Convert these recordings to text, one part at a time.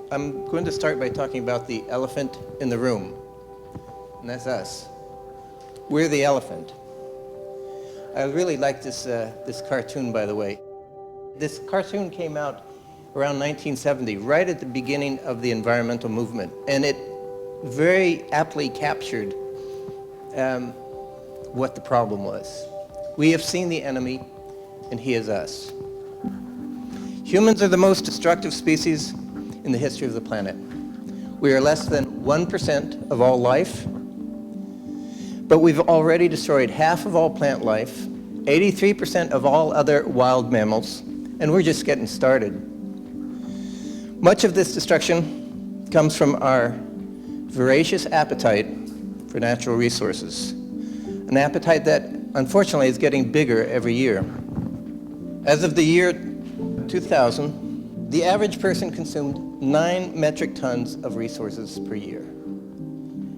I'm going to start by talking about the elephant in the room, and that's us. We're the elephant. I really like this cartoon, by the way. This cartoon came out around 1970, right at the beginning of the environmental movement, and it very aptly captured what the problem was. We have seen the enemy, and he is us. Humans are the most destructive species in the history of the planet. We are less than 1% of all life, but we've already destroyed half of all plant life, 83% of all other wild mammals, and we're just getting started. Much of this destruction comes from our voracious appetite for natural resources, an appetite that unfortunately is getting bigger every year. As of the year 2000, the average person consumed 9 metric tons of resources per year.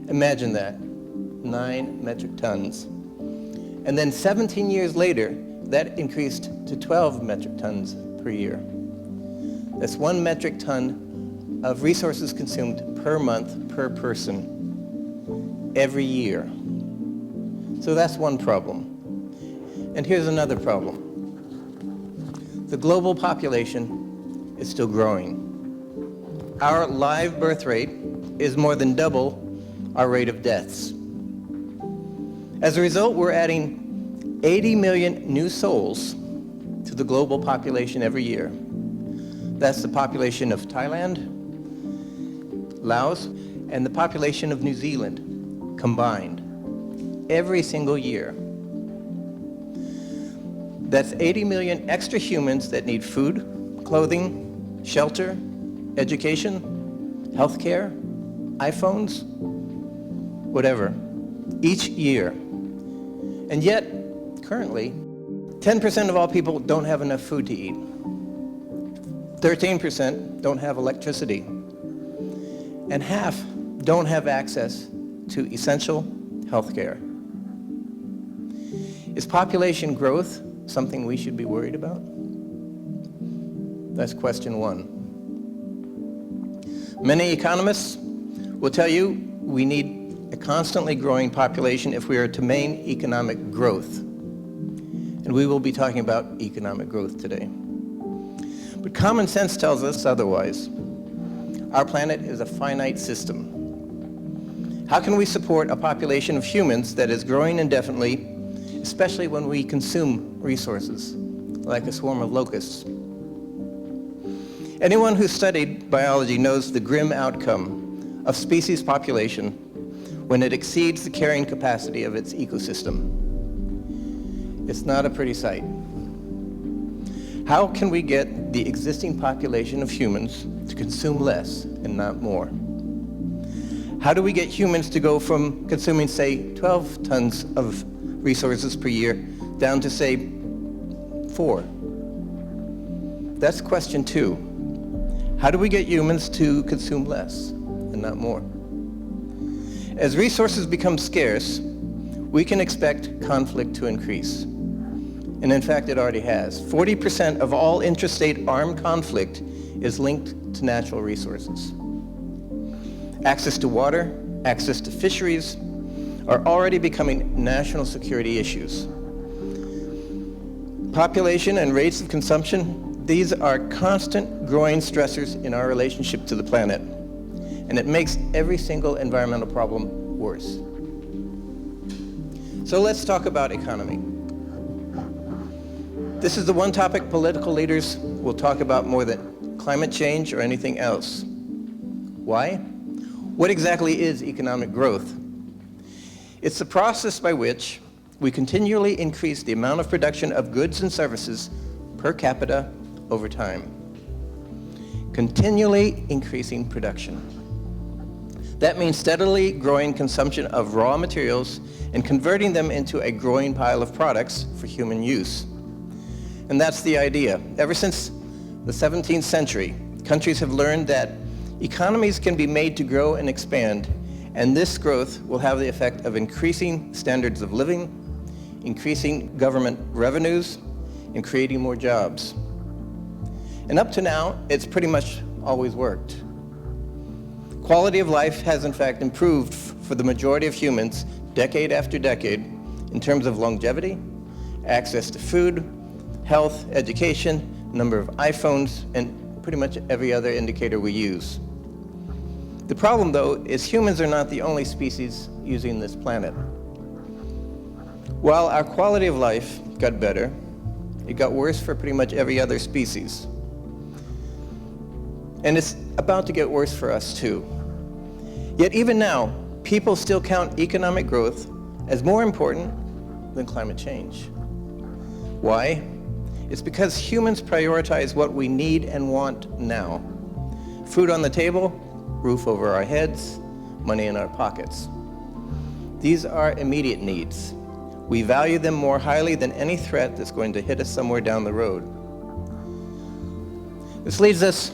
Imagine that, 9 metric tons. And then 17 years later, that increased to 12 metric tons per year. That's 1 metric ton of resources consumed per month, per person, every year. So that's one problem. And here's another problem. The global population is still growing. Our live birth rate is more than double our rate of deaths. As a result, we're adding 80 million new souls to the global population every year. That's the population of Thailand, Laos, and the population of New Zealand combined every single year. That's 80 million extra humans that need food, clothing, shelter, education, healthcare, iPhones, whatever, each year. And yet, currently, 10% of all people don't have enough food to eat. 13% don't have electricity. And half don't have access to essential healthcare. Is population growth something we should be worried about? That's question one. Many economists will tell you we need a constantly growing population if we are to maintain economic growth. And we will be talking about economic growth today. But common sense tells us otherwise. Our planet is a finite system. How can we support a population of humans that is growing indefinitely, especially when we consume resources, like a swarm of locusts? Anyone who studied biology knows the grim outcome of species population when it exceeds the carrying capacity of its ecosystem. It's not a pretty sight. How can we get the existing population of humans to consume less and not more? How do we get humans to go from consuming, say, 12 tons of resources per year down to, say, 4? That's question 2. How do we get humans to consume less and not more? As resources become scarce, we can expect conflict to increase. And in fact, it already has. 40% of all intrastate armed conflict is linked to natural resources. Access to water, access to fisheries are already becoming national security issues. Population and rates of consumption, these are constant growing stressors in our relationship to the planet. And it makes every single environmental problem worse. So let's talk about economy. This is the one topic political leaders will talk about more than climate change or anything else. Why? What exactly is economic growth? It's the process by which we continually increase the amount of production of goods and services per capita over time. Continually increasing production. That means steadily growing consumption of raw materials and converting them into a growing pile of products for human use. And that's the idea. Ever since the 17th century, countries have learned that economies can be made to grow and expand, and this growth will have the effect of increasing standards of living, increasing government revenues, and creating more jobs. And up to now, it's pretty much always worked. Quality of life has in fact improved for the majority of humans decade after decade in terms of longevity, access to food, health, education, number of iPhones, and pretty much every other indicator we use. The problem, though, is humans are not the only species using this planet. While our quality of life got better, it got worse for pretty much every other species. And it's about to get worse for us, too. Yet even now, people still count economic growth as more important than climate change. Why? It's because humans prioritize what we need and want now. Food on the table, roof over our heads, money in our pockets. These are immediate needs. We value them more highly than any threat that's going to hit us somewhere down the road. This leads us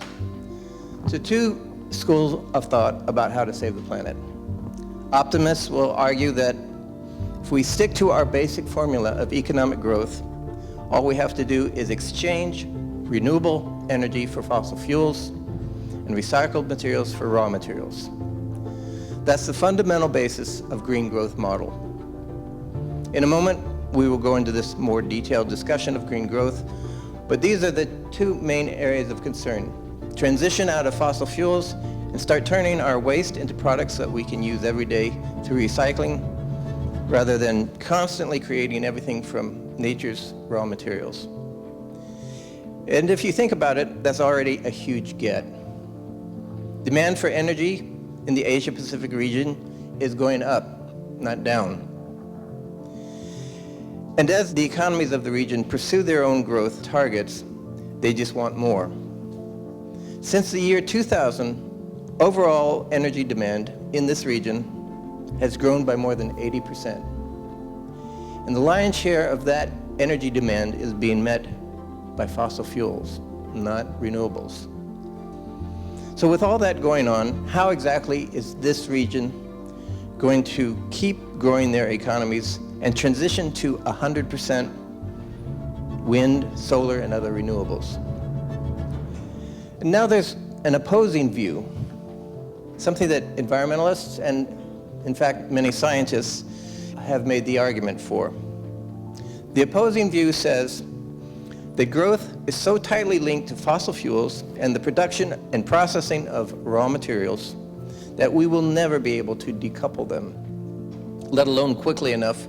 to two schools of thought about how to save the planet. Optimists will argue that if we stick to our basic formula of economic growth, all we have to do is exchange renewable energy for fossil fuels and recycled materials for raw materials. That's the fundamental basis of green growth model. In a moment, we will go into this more detailed discussion of green growth, but these are the two main areas of concern. Transition out of fossil fuels and start turning our waste into products that we can use every day through recycling, rather than constantly creating everything from nature's raw materials. And if you think about it, that's already a huge get. Demand for energy in the Asia-Pacific region is going up, not down. And as the economies of the region pursue their own growth targets, they just want more. Since the year 2000, overall energy demand in this region has grown by more than 80%. And the lion's share of that energy demand is being met by fossil fuels, not renewables. So with all that going on, how exactly is this region going to keep growing their economies and transition to 100% wind, solar, and other renewables? And now there's an opposing view, something that environmentalists and, in fact, many scientists have made the argument for. The opposing view says that growth is so tightly linked to fossil fuels and the production and processing of raw materials that we will never be able to decouple them, let alone quickly enough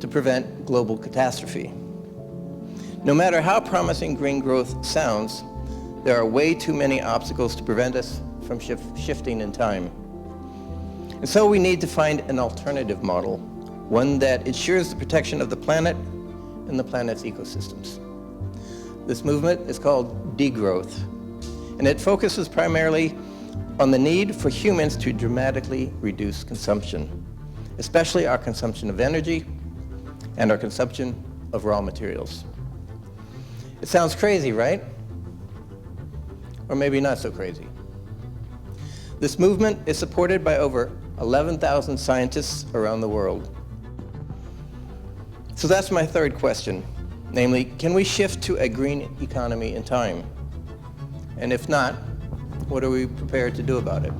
to prevent global catastrophe. No matter how promising green growth sounds, there are way too many obstacles to prevent us from shifting in time. And so we need to find an alternative model, one that ensures the protection of the planet and the planet's ecosystems. This movement is called degrowth, and it focuses primarily on the need for humans to dramatically reduce consumption, especially our consumption of energy and our consumption of raw materials. It sounds crazy, right? Or maybe not so crazy. This movement is supported by over 11,000 scientists around the world. So that's my third question, namely, can we shift to a green economy in time? And if not, what are we prepared to do about it?